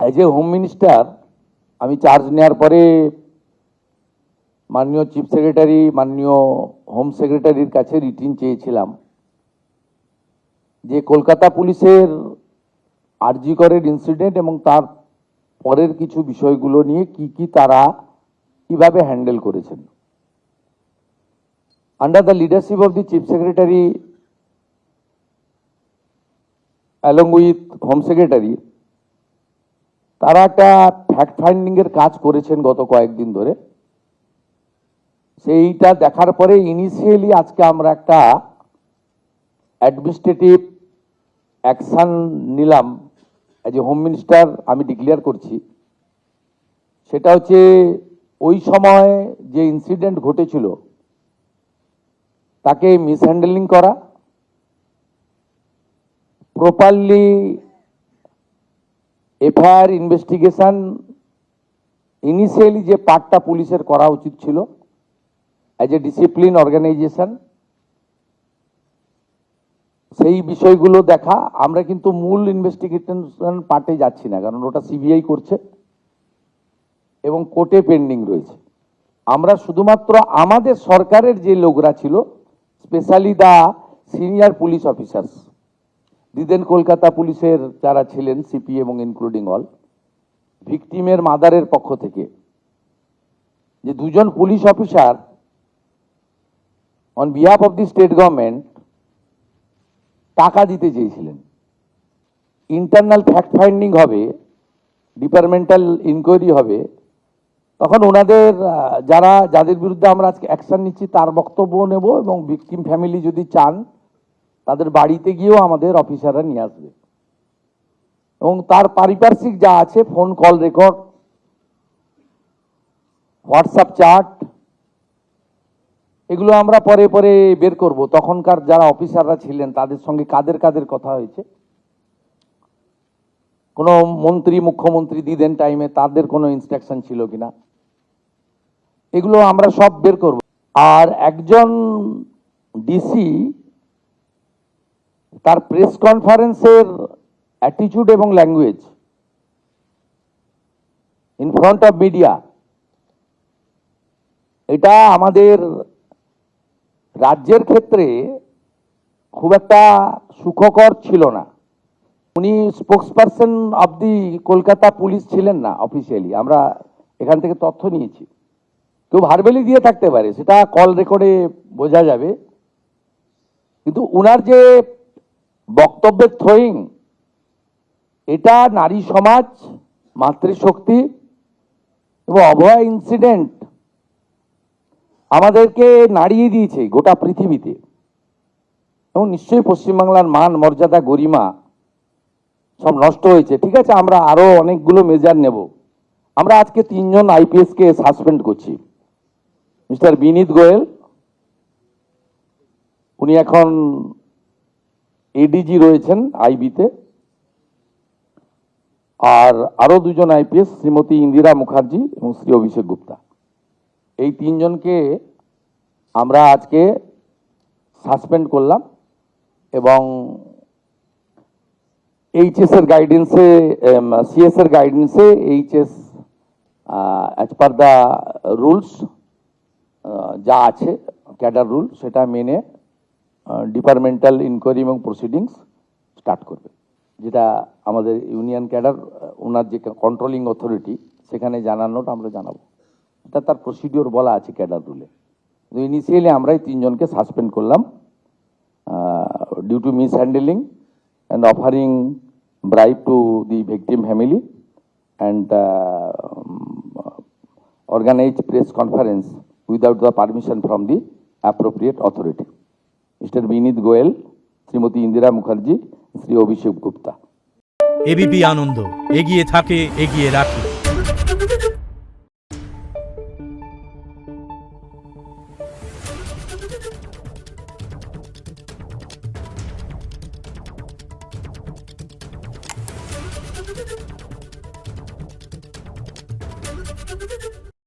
As a home minister আমি charge নেওয়ার পরে মাননীয় চিফ সেক্রেটারি, মাননীয় হোম সেক্রেটারির কাছে রিটিন চেয়েছিলাম যে কলকাতা পুলিশের আরজি করের ইনসিডেন্ট এবং তার পরের কিছু বিষয়গুলো নিয়ে কি তারা কিভাবে হ্যান্ডেল করেছেন। Under the leadership of the chief secretary along with home secretary, তারা একটা ফ্যাক্ট ফাইন্ডিং এর কাজ করেছেন গত কয়েকদিন ধরে। সেইটা দেখার পরে ইনিশিয়ালি আজকে আমরা একটা অ্যাডমিনিস্ট্রেটিভ অ্যাকশন নিলাম। এজ এ হোম মিনিস্টার আমি ডিক্লেয়ার করছি, সেটা হচ্ছে ওই সময় যে ইনসিডেন্ট ঘটেছিল তাকে মিসহ্যান্ডেলিং করা, প্রপারলি এফআইআর ইনভেস্টিগেশন ইনিশিয়ালি যে পার্টটা পুলিশের করা উচিত ছিল অ্যাজ এ ডিসিপ্লিন অর্গানাইজেশন, সেই বিষয়গুলো দেখা। আমরা কিন্তু মূল ইনভেস্টিগেশন পার্টে যাচ্ছি না, কারণ ওটা সিবিআই করছে এবং কোর্টে পেন্ডিং রয়েছে। আমরা শুধুমাত্র আমাদের সরকারের যে লোকরা ছিল, specially the senior police officers, দিদেন কলকাতা পুলিশের যারা ছিলেন সিপি এবং ইনক্লুডিং অল, ভিকটিমের মাদারের পক্ষ থেকে যে দুজন police officer on behalf of the state government টাকা দিতে চেয়েছিলেন। ইন্টারনাল ফ্যাক্ট ফাইন্ডিং হবে, ডিপার্টমেন্টাল ইনকোয়ারি হবে, তখন ওনাদের যাদের বিরুদ্ধে আমরা আজকে অ্যাকশন নিচ্ছি তার বক্তব্য নেব এবং ভিকটিম ফ্যামিলি যদি চান তাদের বাড়িতে গিয়েও আমাদের অফিসাররা নিয়ে আসবে এবং তার পারিপার্শ্বিক যা আছে, phone call record, WhatsApp chat, এগুলো আমরা পরে পরে বের করব। তখনকার যারা অফিসাররা ছিলেন তাদের সঙ্গে কাদের কাদের কথা হয়েছে, কোনো মন্ত্রী মুখ্যমন্ত্রী দিদেন টাইমে তাদের কোনো ইনস্ট্রাকশন ছিল কিনা, এগুলো আমরা সব বের করব। আর একজন ডিসি তার প্রেস কনফারেন্সের অ্যাটিটিউড এবং language in front of media, এটা আমাদের রাজ্যের ক্ষেত্রে খুব একটা সুখকর ছিল না। উনি spokesperson of the Kolkata police ছিলেন না অফিসিয়ালি, আমরা এখান থেকে তথ্য নিয়েছি। কেউ ভার্বেলি দিয়ে থাকতে পারে, সেটা কল রেকর্ডে বোঝা যাবে, কিন্তু উনার যে বক্তব্যের থ্রোয়িং, এটা নারী সমাজ, মাতৃশক্তি এবং অভয়া ইনসিডেন্ট আমাদেরকে নাড়িয়ে দিয়েছে গোটা পৃথিবীতে এবং নিশ্চয়ই পশ্চিমবাংলার মান মর্যাদা গরিমা সব নষ্ট হয়েছে। ঠিক আছে, আমরা আরো অনেকগুলো মেজার নেব। আমরা আজকে 3 জন আইপিএস কে সাসপেন্ড করছি। মিস্টার বিনীত গোয়েল, উনি এখন এডিজি রয়েছেন আইবিতে, আর আরো 2 জন আইপিএস, শ্রীমতী ইন্দিরা মুখার্জি এবং শ্রী অভিষেক গুপ্তা, এই 3 জনকে আমরা আজকে সাসপেন্ড করলাম এবং এইচএস এর গাইডেন্সে, সিএস এর গাইডেন্সে HS as per the rules যা আছে ক্যাডার রুল, সেটা মেনে ডিপার্টমেন্টাল ইনকোয়ারি এবং প্রসিডিংস স্টার্ট করবে। যেটা আমাদের ইউনিয়ন ক্যাডার, ওনার যে কন্ট্রোলিং অথরিটি, সেখানে জানানোটা আমরা জানাবো। এটা তার প্রসিডিওর বলা আছে ক্যাডার রুলে। ইনিশিয়ালি আমরাই 3 জনকে সাসপেন্ড করলাম due to mishandling and offering bribe to the victim family and organized press conference without the permission from the appropriate authority. Mr. Binit Goel, Srimati Indira Mukherjee, Sri Abhishek Gupta. ABP Ananda, এগিয়ে থাকে, এগিয়ে রাখে।